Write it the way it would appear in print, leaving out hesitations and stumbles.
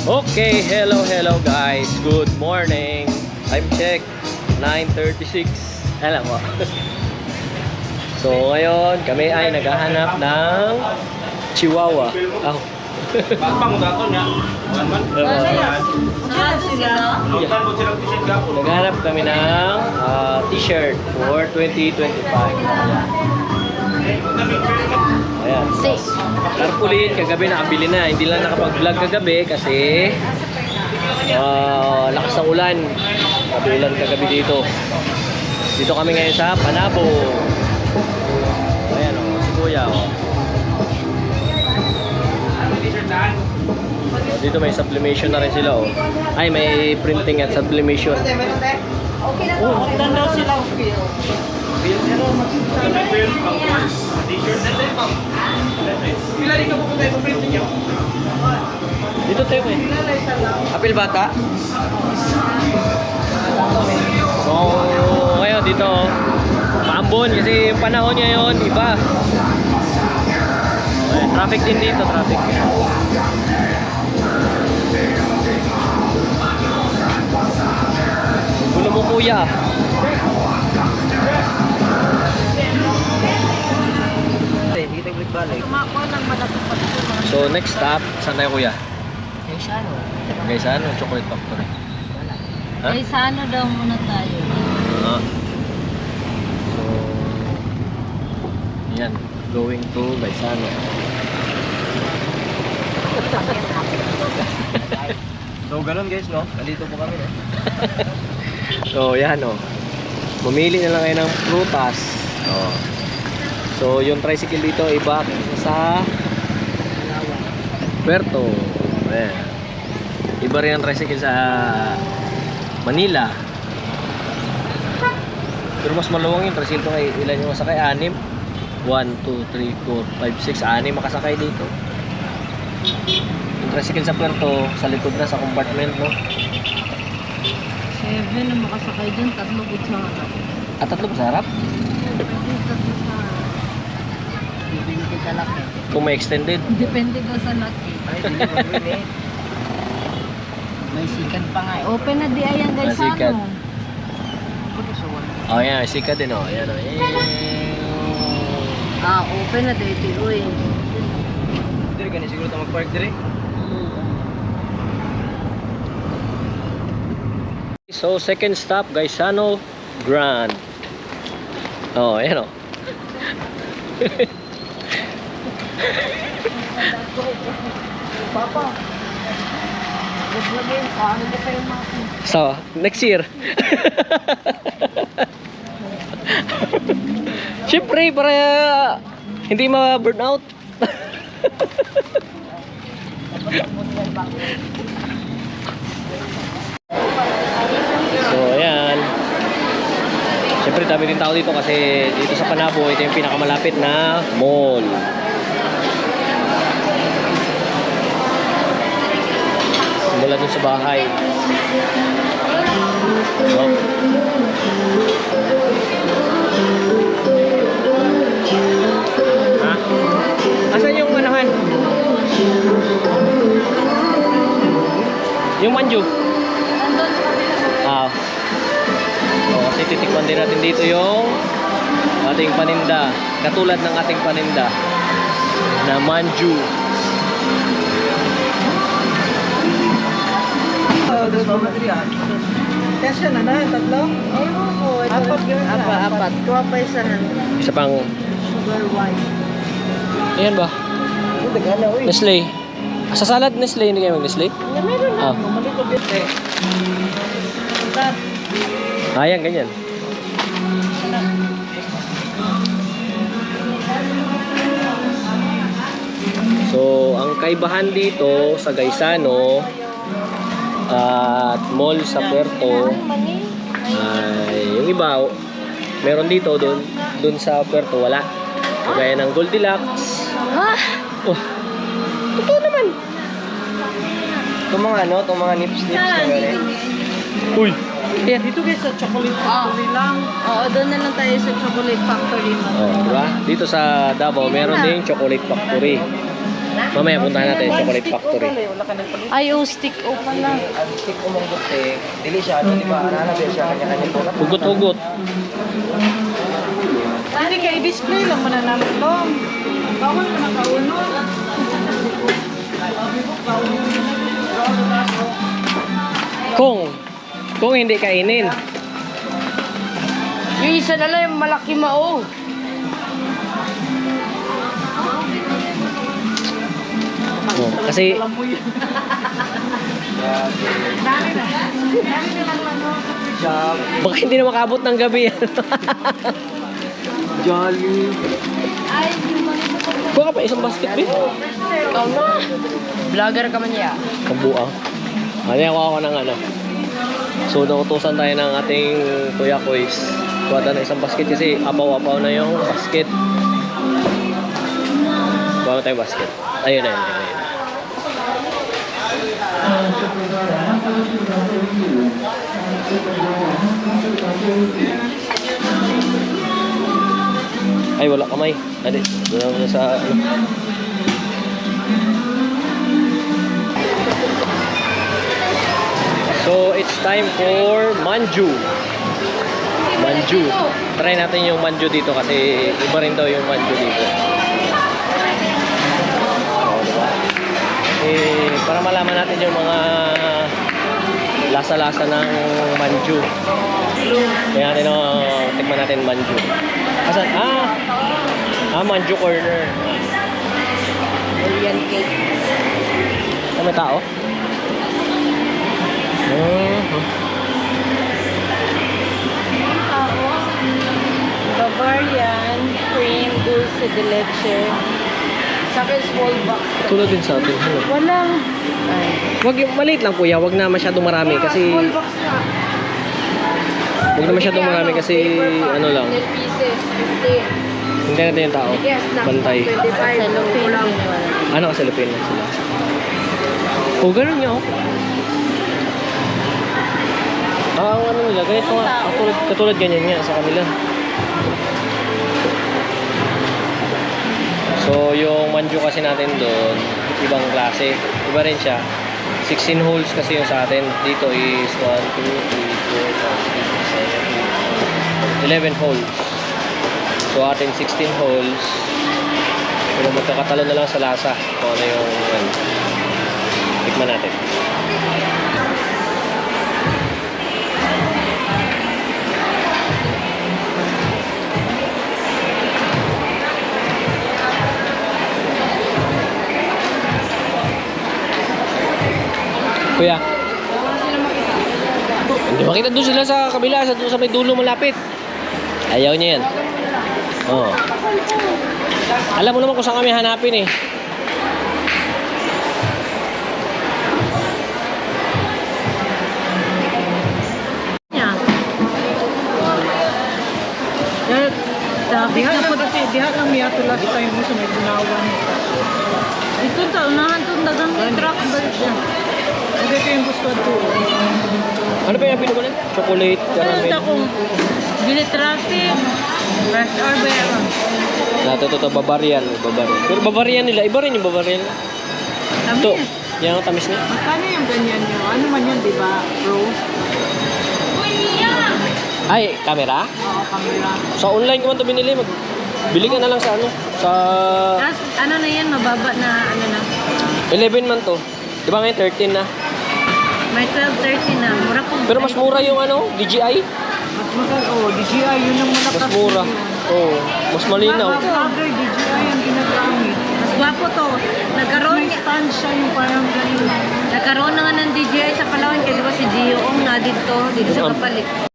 Okay, hello guys. Good morning. Time check 9:36. Alam mo. So ngayon kami ay naghahanap ng Chihuahua. Oh. Bang dato niya. Naghahanap kami ng t-shirt for 2025. Ayan. Tarpaulin, kagabi nakabili na. Hindi lang nakapag-vlog kagabi kasi lakas ng ulan. Ulan kagabi dito. Dito kami ngayon sa Panabo. Ayan o, si Kuya o. Dito may sublimation na rin sila o. Ay, may printing at sublimation. Oh, ilan daw silang feel? Dito tayo eh. Apil bata? So, ngayon dito maambon kasi yung panahon ngayon iba. Ayan, traffic din dito, traffic. Gulo mo kuya. So next stop, saan tayo kuya? Gaisano. Gaisano, Chocolate Factory. Ha? Gaisano daw muna tayo. Ah. So, yan, going to Gaisano. So ganun guys, no? Nandito po kami, no? So yan, no? Mamili na lang kayo ng prutas. Oh. So yung tricycle dito iba sa Puerto. Ayan. Iba rin ang tricycle sa Manila. Pero mas maluwang yung tricycle to kay ilan yung masakay? 6? 1, 2, 3, 4, 5, 6 6 makasakay dito. Yung tricycle sa Puerto sa likod na sa compartment, no? 7 ang makasakay dun, 3 good sa harap. At 3 sa harap? Pwede 3 sa harap. Depende sa laki. Kung may extended. Depende ko sa laki. May sikat pa nga. Open na di ayan guys. May sikat. Ano? Oh, yan, sika din, oh. Ayan, oh. Open na dito, uy. Dire ka siguro ta mag-park dire. So second stop, Gaisano Grand. Oh, ayan oh. Papa. Gusto ano na kayo mga So, next year. Siyempre, para hindi ma-burn out. So, ayan. Siyempre, dami din tao dito kasi dito sa Panabo, ito yung pinakamalapit na mall. Mula dun sa bahay. Oh. Ha? Asan yung anahan? Yung manju? Ah. Oh, kasi titikman din natin dito yung ating paninda. Katulad ng ating paninda na manju. Kasya na na, tatlo? Ayun po. Apat. Kuha pa isahan. Isa pang Sugar wine. ayan ba? Nestle. Sa salad Nestle, hindi kayo mag-Nestle? Meron na. Ah. Malito bite. Ayan, ganyan. So, ang kaibahan dito sa Gaisano at mall sa Puerto ay yung iba meron dito doon sa Puerto wala. Kagaya ng Goldilocks. Oh. Totoo naman. Itong mga nips na gano'n. Uy. Yeah. Dito guys sa Chocolate Factory lang. Oo, doon na lang tayo sa Chocolate Factory. Oh, diba? Dito sa Davao meron ding Chocolate Factory. Mamaya puntahan natin Chocolate Factory. Ay, stick o pala. Ang stick umunggot eh, dili siya, ano, di ba? Analabel siya, kanya-kanya po. Hugot-hugot. Hindi ka i-display lang mo na namin to. Bawal ka na kauno. Kung hindi kainin. Yung isa na lang, yung malaki mao. Oh, kasi baka hindi na makabot ng gabi yan. Jolly. Kuha ka pa isang basket, Bin. Ikaw na. Vlogger ka man niya. Kabuang. Ano ako ako ng ano. So, nautusan tayo ng ating Kuya Kois. Kuha tayo ng isang basket kasi apaw-apaw na yung basket. Kuha na tayo basket. Ayun na yun. Ay, wala kamay. Adi, doon na sa ano. So, it's time for manju. Manju. Try natin yung manju dito kasi iba rin daw yung manju dito. Oo, diba? Eh, para malaman natin yung mga lasa-lasa ng manju. Kaya natin tikman natin manju. Asan? Manju corner. Korean cake. May tao? Bavarian cream dulce de leche. Sa akin, small box. Tulad din sa atin. Ano? Walang. Wag yung maliit lang kuya, wag na masyadong marami kasi Small box na. wag na masyadong marami kasi ano lang. 10 pieces, 50. Hindi natin yung tao. Yes, na. Bantay. 25. Kulang. Ano kasi Lupin lang sila. Oh, ganun niya oh. Ang ano nila, ganito nga. Katulad ganyan nga sa kanila. So, yung manju kasi natin doon, ibang klase. Iba rin siya. 16 holes kasi yung sa atin. Dito is 1, 2, 3, 4, 5, 6, 7, 8, 11 holes. So, atin 16 holes. Pero magkakatalo na lang sa lasa. Kung ano yung tikman natin. Kuya. Hindi makita doon sila sa kabila, doon sa may dulo malapit. Ayaw niya yan. Oo. Alam mo naman kung saan kami hanapin eh. Diha lang kasi, diha lang miya to last time mo sa may bunawan. Ito ta, unahan to dagang truck balik siya. Hindi ko yung gusto to. Ano pa yung pinukunan? Chocolate, Ano caramel. ta kung bili traffic, rush hour ba yan? Nato to Bavarian. Pero Bavarian nila, iba rin yung Bavarian. Ito, yan ang tamis niya. Magkano yung ganyan nyo? Ano man yan, di ba? Pro? Ay, camera? Oo, camera. Sa online ko man ito binili. Bili ka na lang sa ano? Sa Tapos, ano na yan, mababa na, ano na. 11 man to. Di ba ngayon 13 na? May 12, 13 na. Mura kong Pero mas mura yung ano, DJI. Mas mahal, oh, DJI, yun ang malakas. Mas mura. Oo, mas malinaw. Mga vlogger, DJI ang ginagamit. Mas gwapo to. Nagkaroon may stand siya yung parang ganun. Nagkaroon na nga ng DJI sa Palawan. Kasi di ba si Dio Ong na dito sa kapalit.